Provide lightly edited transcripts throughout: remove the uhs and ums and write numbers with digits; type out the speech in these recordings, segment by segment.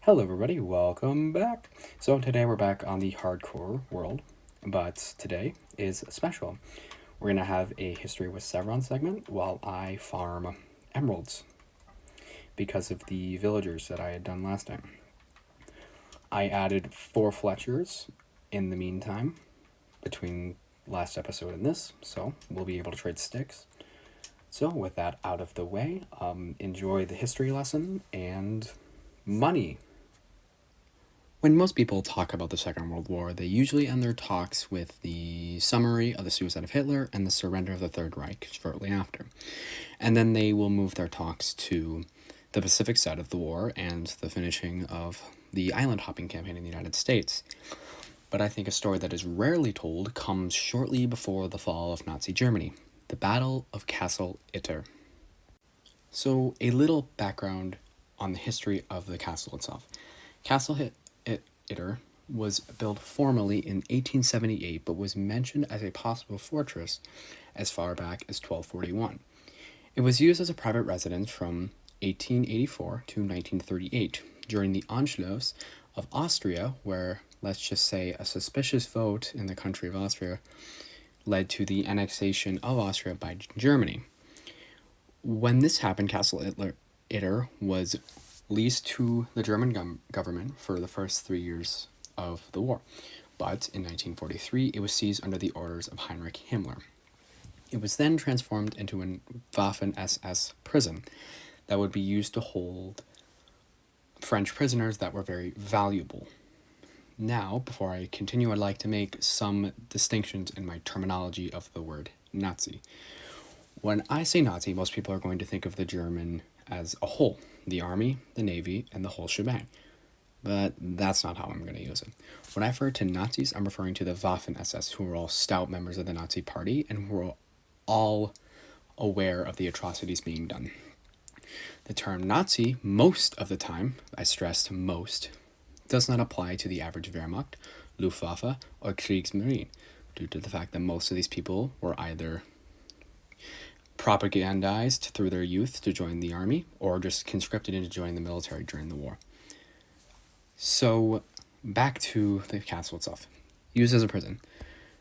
Hello, everybody. Welcome back. So, today we're back on the hardcore world, but today is special. We're going to have a History with Severan segment while I farm emeralds because of the villagers that I had done last time. I added 4 Fletchers in the meantime between last episode and this, so we'll be able to trade sticks. So, with that out of the way, enjoy the history lesson and money. When most people talk about the Second World War, they usually end their talks with the summary of the suicide of Hitler and the surrender of the Third Reich shortly after. And then they will move their talks to the Pacific side of the war and the finishing of the island hopping campaign in the United States. But I think a story that is rarely told comes shortly before the fall of Nazi Germany, the Battle of Castle Itter. So, a little background on the history of the castle itself. Castle Itter was built formally in 1878, but was mentioned as a possible fortress as far back as 1241. It was used as a private residence from 1884 to 1938 during the Anschluss of Austria, where, let's just say, a suspicious vote in the country of Austria led to the annexation of Austria by Germany. When this happened, Castle Itter was leased to the German government for the first 3 years of the war. But in 1943, it was seized under the orders of Heinrich Himmler. It was then transformed into a Waffen-SS prison that would be used to hold French prisoners that were very valuable. Now, before I continue, I'd like to make some distinctions in my terminology of the word Nazi. When I say Nazi, most people are going to think of the German as a whole, the army, the navy, and the whole shebang. But that's not how I'm going to use it. When I refer to Nazis, I'm referring to the Waffen-SS, who were all stout members of the Nazi Party and who were all aware of the atrocities being done. The term Nazi, most of the time, I stressed most, does not apply to the average Wehrmacht, Luftwaffe, or Kriegsmarine, due to the fact that most of these people were either propagandized through their youth to join the army, or just conscripted into joining the military during the war. So, back to the castle itself. Used as a prison.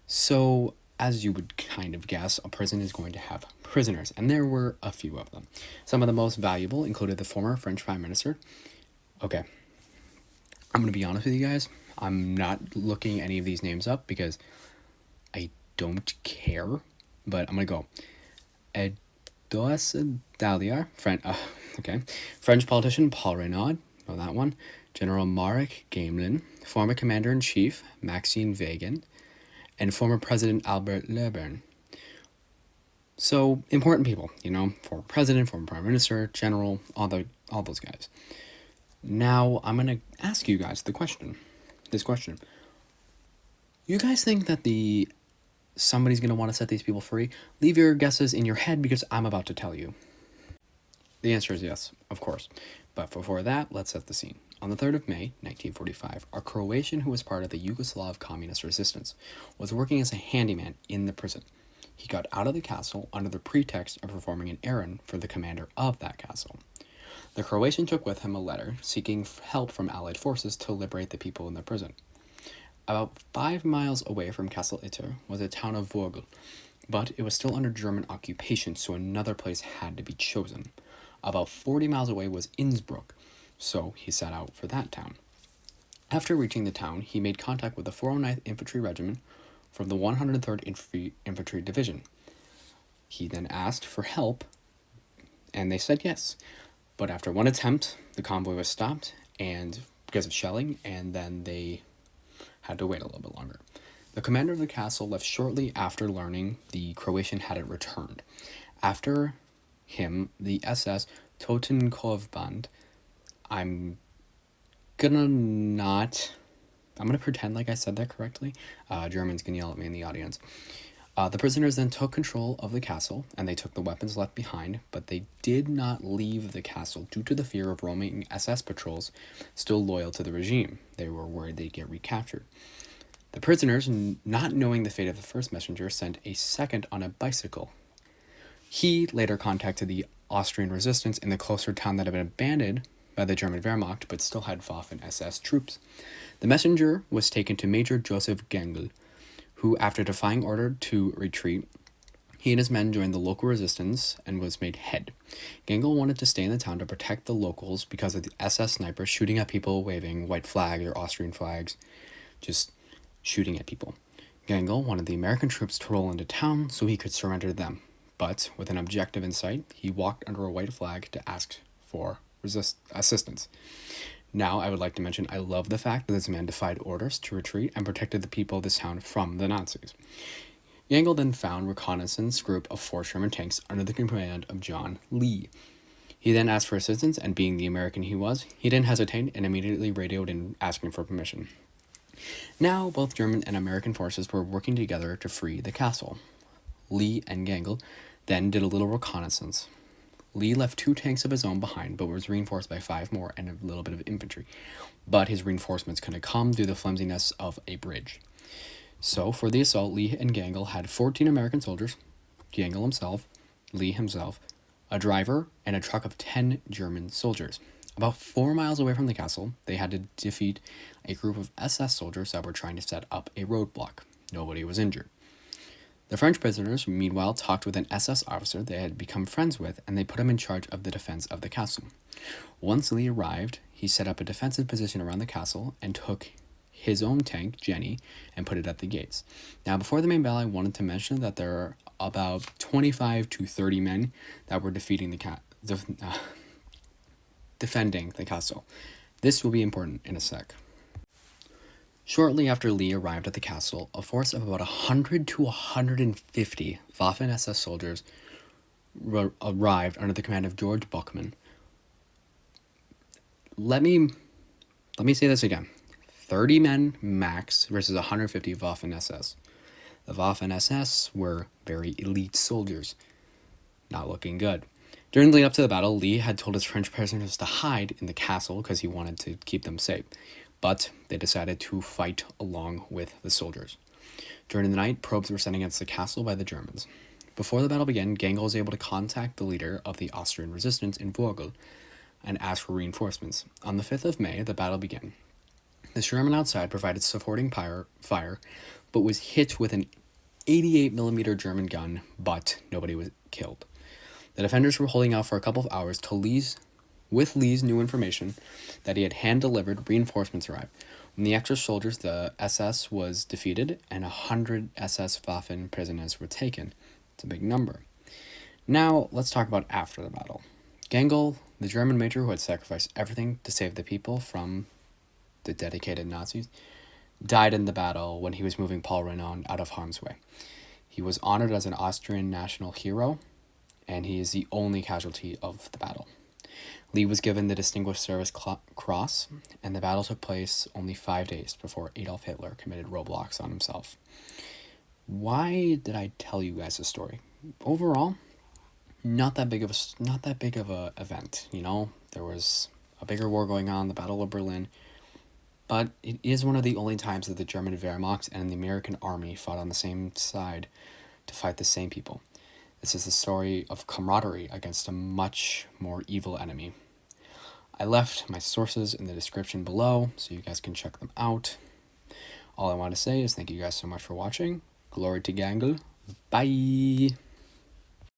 So, as you would kind of guess, a prison is going to have prisoners, and there were a few of them. Some of the most valuable included the former French Prime Minister. Okay, I'm going to be honest with you guys. I'm not looking any of these names up because I don't care, but I'm going to go. Edouard Dallier, French politician Paul Reynaud, know that one. General Marek Gamelin, former Commander-in-Chief Maxime Weygand, and former President Albert Lebrun. So, important people, former president, former prime minister, general, all those guys. Now, I'm going to ask you guys this question. You guys think that somebody's going to want to set these people free? Leave your guesses in your head because I'm about to tell you. The answer is yes, of course. But before that, let's set the scene. On the 3rd of May, 1945, a Croatian who was part of the Yugoslav communist resistance was working as a handyman in the prison. He got out of the castle under the pretext of performing an errand for the commander of that castle. The Croatian took with him a letter seeking help from Allied forces to liberate the people in the prison. About 5 miles away from Castle Itter was the town of Vogel, but it was still under German occupation, so another place had to be chosen. About 40 miles away was Innsbruck, so he set out for that town. After reaching the town, he made contact with the 409th Infantry Regiment from the 103rd Infantry Division. He then asked for help, and they said yes. But after one attempt, the convoy was stopped and because of shelling, and then they had to wait a little bit longer. The commander of the castle left shortly after learning the Croatian hadn't returned. After him, the SS Totenkopfband, I'm gonna pretend like I said that correctly. Germans can yell at me in the audience. The prisoners then took control of the castle, and they took the weapons left behind, but they did not leave the castle due to the fear of roaming SS patrols still loyal to the regime. They were worried they'd get recaptured. The prisoners, not knowing the fate of the first messenger, sent a second on a bicycle. He later contacted the Austrian resistance in the closer town that had been abandoned by the German Wehrmacht, but still had Waffen SS troops. The messenger was taken to Major Joseph Gengel, who, after defying order to retreat, he and his men joined the local resistance and was made head. Gengel wanted to stay in the town to protect the locals because of the SS snipers shooting at people waving white flags or Austrian flags, just shooting at people. Gengel wanted the American troops to roll into town so he could surrender to them, but with an objective in sight, he walked under a white flag to ask for assistance. Now, I would like to mention I love the fact that this man defied orders to retreat and protected the people of this town from the Nazis. Gengel then found a reconnaissance group of 4 Sherman tanks under the command of John Lee. He then asked for assistance, and being the American he was, he didn't hesitate and immediately radioed in asking for permission. Now, both German and American forces were working together to free the castle. Lee and Gengel then did a little reconnaissance. Lee left 2 tanks of his own behind, but was reinforced by 5 more and a little bit of infantry. But his reinforcements couldn't come due to the flimsiness of a bridge. So, for the assault, Lee and Gengel had 14 American soldiers, Gengel himself, Lee himself, a driver, and a truck of 10 German soldiers. About 4 miles away from the castle, they had to defeat a group of SS soldiers that were trying to set up a roadblock. Nobody was injured. The French prisoners, meanwhile, talked with an SS officer they had become friends with, and they put him in charge of the defense of the castle. Once Lee arrived, he set up a defensive position around the castle and took his own tank, Jenny, and put it at the gates. Now, before the main battle, I wanted to mention that there are about 25 to 30 men that were defending the castle. This will be important in a sec. Shortly after Lee arrived at the castle, a force of about 100 to 150 Waffen SS soldiers arrived under the command of George Buchmann. Let me say this again. 30 men max versus 150 Waffen SS. The Waffen SS were very elite soldiers. Not looking good. During the lead up to the battle, Lee had told his French prisoners to hide in the castle because he wanted to keep them safe. But they decided to fight along with the soldiers. During the night, probes were sent against the castle by the Germans. Before the battle began, Gengel was able to contact the leader of the Austrian resistance in Vogel and ask for reinforcements. On the 5th of May, the battle began. The Sherman outside provided supporting fire, but was hit with an 88mm German gun, but nobody was killed. The defenders were holding out for a couple of hours till with Lee's new information that he had hand-delivered reinforcements arrived. When the extra soldiers, the SS was defeated, and 100 SS Waffen prisoners were taken. It's a big number. Now, let's talk about after the battle. Gengel, the German major who had sacrificed everything to save the people from the dedicated Nazis, died in the battle when he was moving Paul Renaud out of harm's way. He was honored as an Austrian national hero, and he is the only casualty of the battle. Lee was given the Distinguished Service Cross, and the battle took place only 5 days before Adolf Hitler committed roadblocks on himself. Why did I tell you guys this story? Overall, not that big of a event. You know, there was a bigger war going on, the Battle of Berlin, but it is one of the only times that the German Wehrmacht and the American army fought on the same side to fight the same people. This is the story of camaraderie against a much more evil enemy. I left my sources in the description below, so you guys can check them out. All I want to say is thank you guys so much for watching. Glory to Gengel. Bye!